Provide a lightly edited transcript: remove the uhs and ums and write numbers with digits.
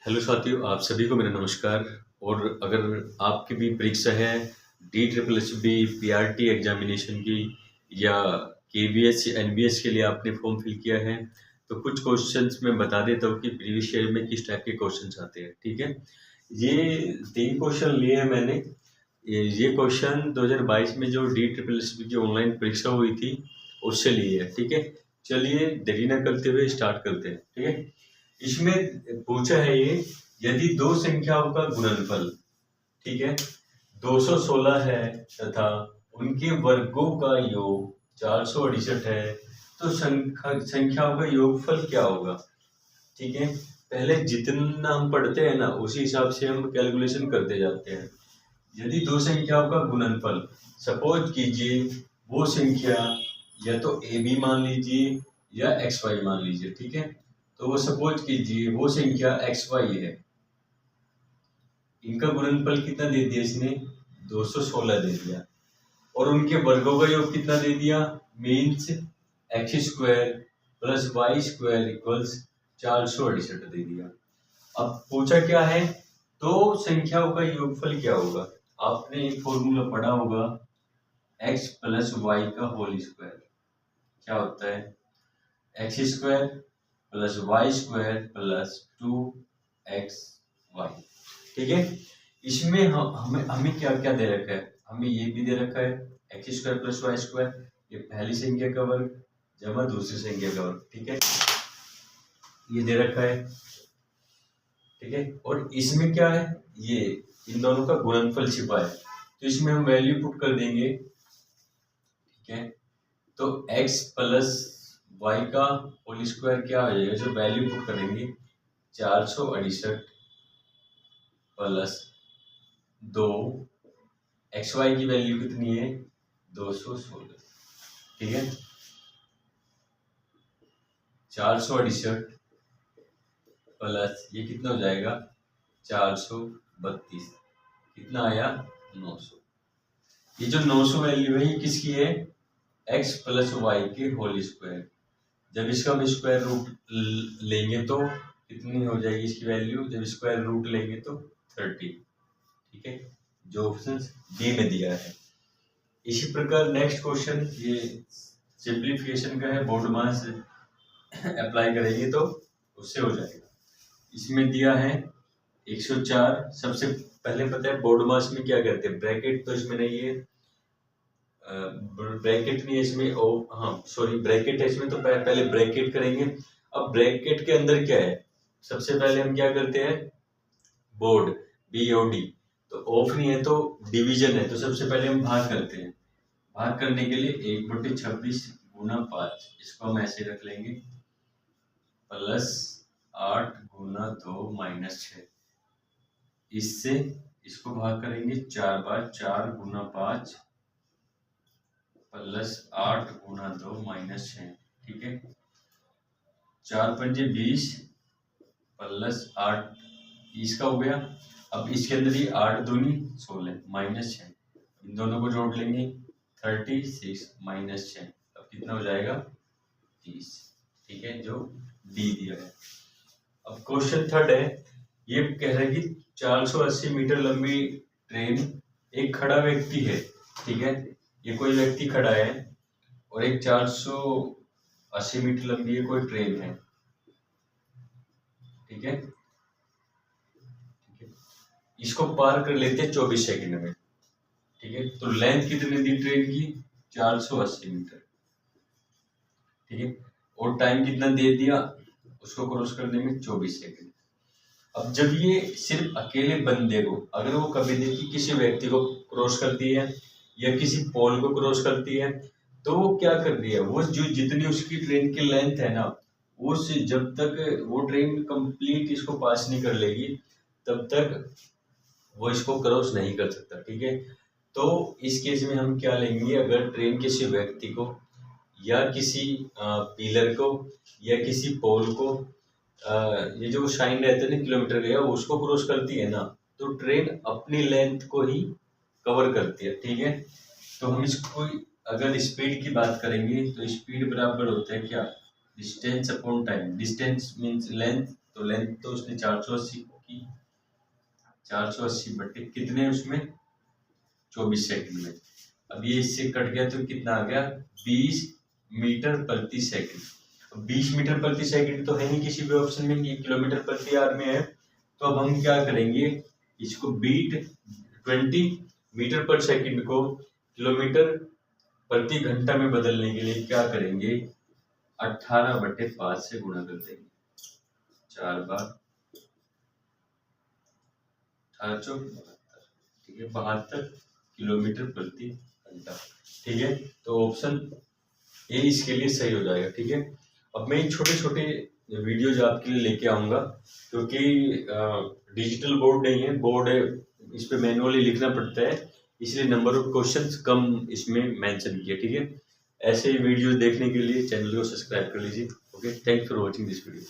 Hello साथियों, आप सभी को मेरा नमस्कार। और अगर आपकी भी परीक्षा है DSSB PRT एग्जामिनेशन की या KVS या NVS के लिए आपने फॉर्म फिल किया है, तो कुछ क्वेश्चंस मैं बता देता हूँ कि प्रीवियस ईयर में किस टाइप के क्वेश्चंस आते हैं। ठीक है, ये 3 क्वेश्चन लिए हैं मैंने। ये क्वेश्चन 2022 में जो DSSB की ऑनलाइन परीक्षा हुई थी उससे लिए है। ठीक है, चलिए देरी न करते हुए स्टार्ट करते हैं। ठीक है, इसमें पूछा है ये, यदि दो संख्याओं का गुणनफल, ठीक है, 216 है तथा उनके वर्गों का योग 468 है, तो संख्याओं का योगफल क्या होगा। ठीक है, पहले जितना हम पढ़ते हैं ना उसी हिसाब से हम कैलकुलेशन करते जाते हैं। यदि दो संख्याओं का गुणनफल, सपोज कीजिए वो संख्या या तो AB मान लीजिए या XY मान लीजिए। ठीक है, तो वो सपोज कीजिए वो संख्या XY है, इनका गुणनफल कितना दे दिया इसने, 216 दे दिया, और उनके वर्गों का योग कितना दे दिया, means x² plus y² equals 468 दे दिया। अब पूछा क्या है, दो संख्याओं का योगफल क्या होगा। आपने एक फॉर्मूला पढ़ा होगा, x प्लस वाई का होल स्क्वायर क्या होता है, x² plus y² plus 2xy। ठीक है, इसमें हमें क्या क्या दे रखा है, हमें ये भी दे रखा है x² प्लस y², ये पहली संख्या का वर्ग जमा दूसरी संख्या का वर्ग। ठीक है, ये दे रखा है। ठीक है, और इसमें क्या है, ये इन दोनों का गुणनफल छिपा है, तो इसमें हम वैल्यू पुट कर देंगे। ठीक है, तो x प्लस वाई का होल स्क्वायर क्या हो जाएगा, जो वैल्यू पुट करेंगे 468 प्लस 2, XY की वैल्यू कितनी है, 216। ठीक है, 468 प्लस ये कितना हो जाएगा 432, कितना आया 900। ये जो 900 वैल्यू है ये किसकी है, x प्लस वाई के होल स्क्वायर। जब इसका हम स्क्वायर रूट लेंगे तो कितनी हो जाएगी इसकी वैल्यू, जब स्क्वायर रूट लेंगे तो 30। ठीक है, जो ऑप्शन डी में दिया है। इसी प्रकार नेक्स्ट क्वेश्चन, ये सिंप्लीफिकेशन का है, बोर्ड मास अप्लाई करेंगे तो उससे हो जाएगा। इसमें दिया है 104। सबसे पहले पता है बोर्ड मास में क्या करते हैं, ब्रैकेट तो इसमें नहीं है, ब्रैकेट नहीं है इसमें, हाँ सॉरी ब्रैकेट है इसमें, तो पहले ब्रैकेट करेंगे। अब ब्रैकेट के अंदर क्या है, सबसे पहले हम क्या करते हैं, बोर्ड BOD, तो ऑफ नहीं है तो डिवीजन है, तो सबसे पहले हम भाग करते हैं। भाग करने के लिए 1/26 गुना 5, इसको हम ऐसे रख लेंगे, प्लस 8 गुना 2 माइनस 6, इससे इसको भाग करेंगे 4 बार, 4 गुना 5 प्लस 8 गुना 2 माइनस 6। ठीक है, 4 पंजे 20 प्लस 8 इसका हो गया। अब इसके अंदर ही 8 दूनी 16 माइनस 6, इन दोनों को जोड़ लेंगे 36 माइनस 6, अब कितना हो जाएगा 30। ठीक है, जो डी दिया है। अब क्वेश्चन थर्ड है, ये कह रहा है कि 480 मीटर लंबी ट्रेन, एक खड़ा व्यक्ति है। ठीक है, ये कोई व्यक्ति खड़ा है और एक 480 मीटर लंबी है कोई ट्रेन है। ठीक है, इसको पार कर लेते हैं 24 सेकंड में। ठीक है, तो लेंथ कितनी दी ट्रेन की, 480 मीटर। ठीक है, और टाइम कितना दे दिया उसको क्रॉस करने में, 24 सेकंड। अब जब ये सिर्फ अकेले बंदे को, अगर वो कभी देखी किसी व्यक्ति को क्रॉस करती है या किसी पोल को क्रॉस करती है, तो वो क्या कर रही है, वो जो जितनी उसकी ट्रेन की लेंथ है ना, उस जब तक वो ट्रेन कंप्लीट इसको पास नहीं कर लेगी तब तक वो इसको क्रॉस नहीं कर सकता। ठीक है, तो इस केस में हम क्या लेंगे, अगर ट्रेन किसी व्यक्ति को या किसी पिलर को या किसी पोल को, ये जो शाइन रहता है ना किलोमीटर का, उसको क्रॉस करती है ना, तो ट्रेन अपनी लेंथ को ही कवर करती है। ठीक है, तो हम इसको अगर स्पीड की बात करेंगे तो स्पीड बराबर होता है क्या, distance upon time. Distance means length, तो लेंथ तो उसने 480 आपकी 480 बटे कितने उसमें 24 सेकंड में। अब ये इससे कट गया तो कितना आ गया 20 मीटर प्रति सेकंड। अब 20 मीटर प्रति सेकंड तो है नहीं किसी भी ऑप्शन में, ये किलोमीटर प्रति आवर में है। तो अब हम क्या करेंगे, इसको बीट 20 मीटर पर सेकंड को किलोमीटर प्रति घंटा में बदलने के लिए क्या करेंगे, 18/5 से गुणा कर देंगे। 4 बार 18 ठीक है 72 किलोमीटर प्रति घंटा। ठीक है, तो ऑप्शन ए इसके लिए सही हो जाएगा। ठीक है, अब मैं छोटे छोटे वीडियोज आपके लिए लेके आऊंगा, क्योंकि डिजिटल बोर्ड नहीं है, बोर्ड है, इस पे मैनुअली लिखना पड़ता है, इसलिए नंबर ऑफ क्वेश्चंस कम इसमें मेंशन किया। ठीक है, ऐसे वीडियो देखने के लिए चैनल को सब्सक्राइब कर लीजिए। Okay, thanks for watching this video.